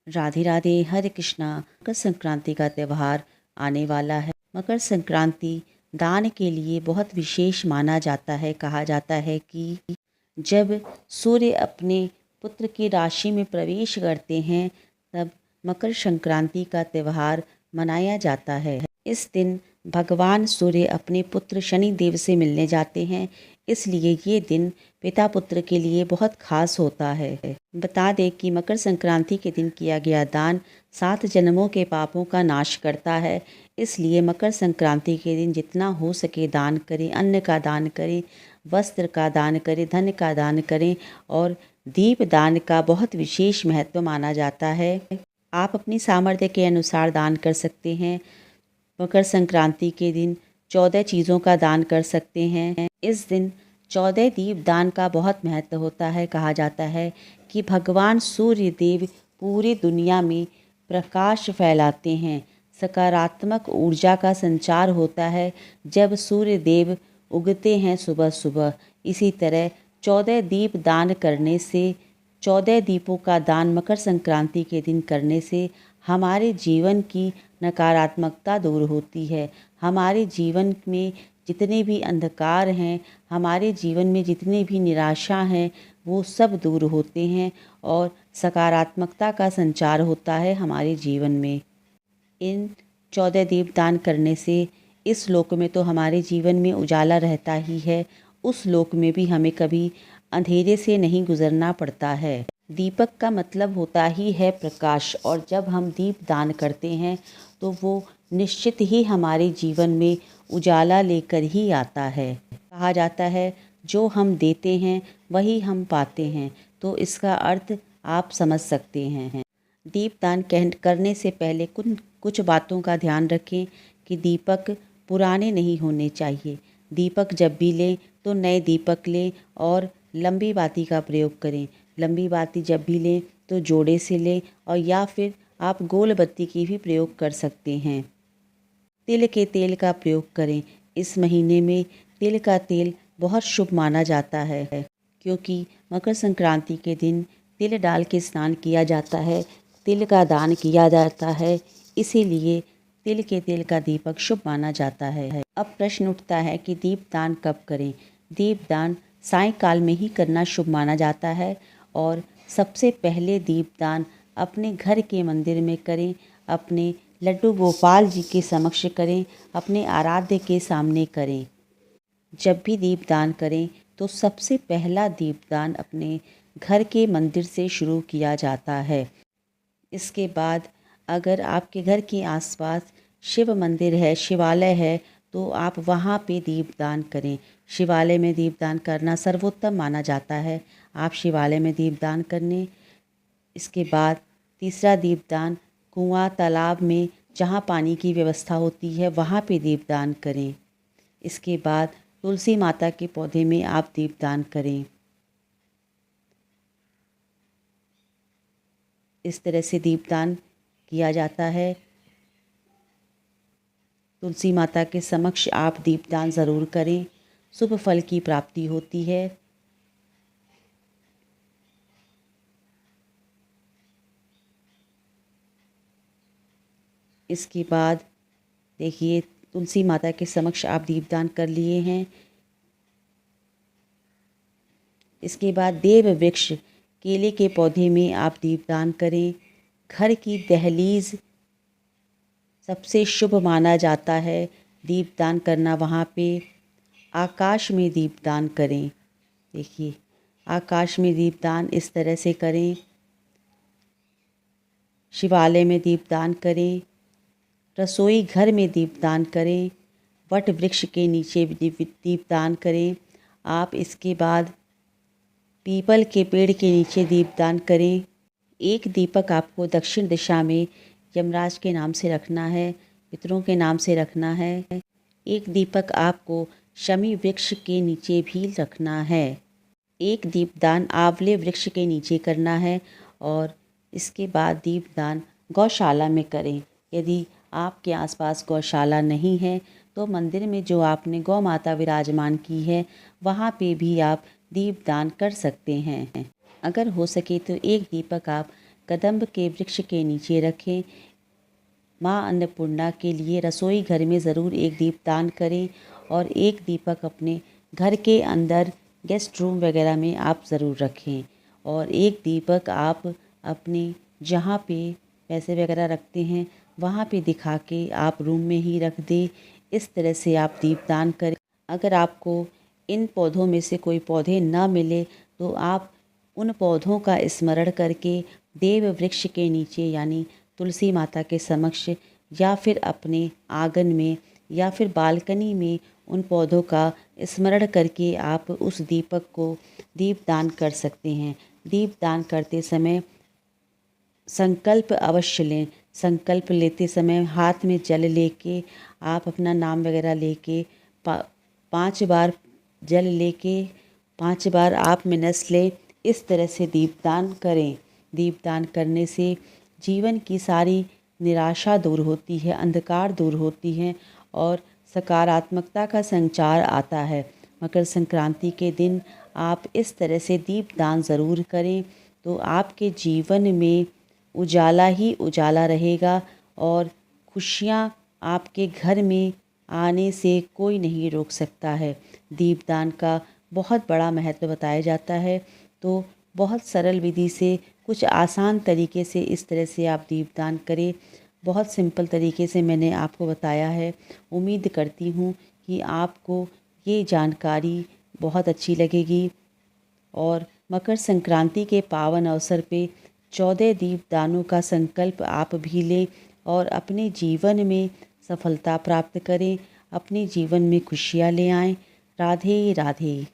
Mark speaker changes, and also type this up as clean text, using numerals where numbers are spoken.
Speaker 1: राधे राधे, हरे कृष्णा। मकर संक्रांति का त्यौहार आने वाला है। मकर संक्रांति दान के लिए बहुत विशेष माना जाता है। कहा जाता है कि जब सूर्य अपने पुत्र की राशि में प्रवेश करते हैं तब मकर संक्रांति का त्यौहार मनाया जाता है। इस दिन भगवान सूर्य अपने पुत्र शनि देव से मिलने जाते हैं, इसलिए ये दिन पिता पुत्र के लिए बहुत खास होता है। बता दें कि मकर संक्रांति के दिन किया गया दान 7 जन्मों के पापों का नाश करता है। इसलिए मकर संक्रांति के दिन जितना हो सके दान करें, अन्न का दान करें, वस्त्र का दान करें, धन का दान करें और दीप दान का बहुत विशेष महत्व माना जाता है। आप अपनी सामर्थ्य के अनुसार दान कर सकते हैं। मकर संक्रांति के दिन 14 चीज़ों का दान कर सकते हैं। इस दिन 14 दीप दान का बहुत महत्व होता है। कहा जाता है कि भगवान सूर्य देव पूरी दुनिया में प्रकाश फैलाते हैं। सकारात्मक ऊर्जा का संचार होता है जब सूर्य देव उगते हैं सुबह सुबह। इसी तरह 14 दीप दान करने से 14 दीपों का दान मकर संक्रांति के दिन करने से हमारे जीवन की नकारात्मकता दूर होती है। हमारे जीवन में जितने भी अंधकार हैं, हमारे जीवन में जितने भी निराशा हैं, वो सब दूर होते हैं और सकारात्मकता का संचार होता है हमारे जीवन में। इन 14 दीपदान करने से इस लोक में तो हमारे जीवन में उजाला रहता ही है, उस लोक में भी हमें कभी अंधेरे से नहीं गुजरना पड़ता है। दीपक का मतलब होता ही है प्रकाश, और जब हम दीप दान करते हैं तो वो निश्चित ही हमारे जीवन में उजाला लेकर ही आता है। कहा जाता है जो हम देते हैं वही हम पाते हैं, तो इसका अर्थ आप समझ सकते हैं। दीपदान करने से पहले कुछ बातों का ध्यान रखें कि दीपक पुराने नहीं होने चाहिए। दीपक जब भी लें तो नए दीपक लें और लंबी बाती का प्रयोग करें। लंबी बाती जब भी लें तो जोड़े से लें, और या फिर आप गोल बत्ती की भी प्रयोग कर सकते हैं। तिल के तेल का प्रयोग करें। इस महीने में तिल का तेल बहुत शुभ माना जाता है, क्योंकि मकर संक्रांति के दिन तिल डाल के स्नान किया जाता है, तिल का दान किया जाता है, इसीलिए तिल के तेल का दीपक शुभ माना जाता है। अब प्रश्न उठता है कि दीपदान कब करें। दीपदान सायंकाल में ही करना शुभ माना जाता है, और सबसे पहले दीपदान अपने घर के मंदिर में करें, अपने लड्डू गोपाल जी के समक्ष करें, अपने आराध्य के सामने करें। जब भी दीपदान करें तो सबसे पहला दीपदान अपने घर के मंदिर से शुरू किया जाता है। इसके बाद अगर आपके घर के आसपास शिव मंदिर है, शिवालय है, तो आप वहाँ पे दीपदान करें। शिवालय में दीपदान करना सर्वोत्तम माना जाता है। आप शिवालय में दीपदान करने। इसके बाद तीसरा दीपदान कुआं, तालाब में जहाँ पानी की व्यवस्था होती है वहाँ पे दीपदान करें। इसके बाद तुलसी माता के पौधे में आप दीपदान करें। इस तरह से दीपदान किया जाता है। तुलसी माता के समक्ष आप दीपदान ज़रूर करें, शुभ फल की प्राप्ति होती है। इसके बाद देखिए, तुलसी माता के समक्ष आप दीपदान कर लिए हैं। इसके बाद देव वृक्ष, केले के पौधे में आप दीपदान करें। घर की दहलीज सबसे शुभ माना जाता है दीपदान करना, वहाँ पे। आकाश में दीपदान करें। देखिए, आकाश में दीपदान इस तरह से करें। शिवालय में दीपदान करें, रसोई घर में दीपदान करें, वट वृक्ष के नीचे दीपदान करें। आप इसके बाद पीपल के पेड़ के नीचे दीपदान करें। एक दीपक आपको दक्षिण दिशा में यमराज के नाम से रखना है, पितरों के नाम से रखना है। एक दीपक आपको शमी वृक्ष के नीचे भी रखना है। एक दीपदान आंवले वृक्ष के नीचे करना है, और इसके बाद दीपदान गौशाला में करें। यदि आपके आसपास गौशाला नहीं है तो मंदिर में जो आपने गौ माता विराजमान की है वहाँ पे भी आप दीपदान कर सकते हैं। अगर हो सके तो एक दीपक आप कदम्ब के वृक्ष के नीचे रखें। माँ अन्नपूर्णा के लिए रसोई घर में ज़रूर एक दीपदान करें और एक दीपक अपने घर के अंदर गेस्ट रूम वगैरह में आप ज़रूर रखें। और एक दीपक आप अपने जहाँ पे पैसे वगैरह रखते हैं वहाँ पे दिखा के आप रूम में ही रख दें। इस तरह से आप दीपदान करें। अगर आपको इन पौधों में से कोई पौधे ना मिले तो आप उन पौधों का स्मरण करके देव वृक्ष के नीचे यानी तुलसी माता के समक्ष या फिर अपने आंगन में या फिर बालकनी में उन पौधों का स्मरण करके आप उस दीपक को दीपदान कर सकते हैं। दीपदान करते समय संकल्प अवश्य लें। संकल्प लेते समय हाथ में जल लेके आप अपना नाम वगैरह लेके 5 बार जल लेके 5 बार आप मिनस लें। इस तरह से दीपदान करें। दीपदान करने से जीवन की सारी निराशा दूर होती है, अंधकार दूर होती है और सकारात्मकता का संचार आता है। मकर संक्रांति के दिन आप इस तरह से दीपदान ज़रूर करें तो आपके जीवन में उजाला ही उजाला रहेगा और खुशियाँ आपके घर में आने से कोई नहीं रोक सकता है। दीपदान का बहुत बड़ा महत्व बताया जाता है। तो बहुत सरल विधि से कुछ आसान तरीके से इस तरह से आप दीपदान करें। बहुत सिंपल तरीके से मैंने आपको बताया है। उम्मीद करती हूँ कि आपको ये जानकारी बहुत अच्छी लगेगी और मकर संक्रांति के पावन अवसर पे 14 दीपदानों का संकल्प आप भी लें और अपने जीवन में सफलता प्राप्त करें, अपने जीवन में खुशियाँ ले आएं। राधे राधे।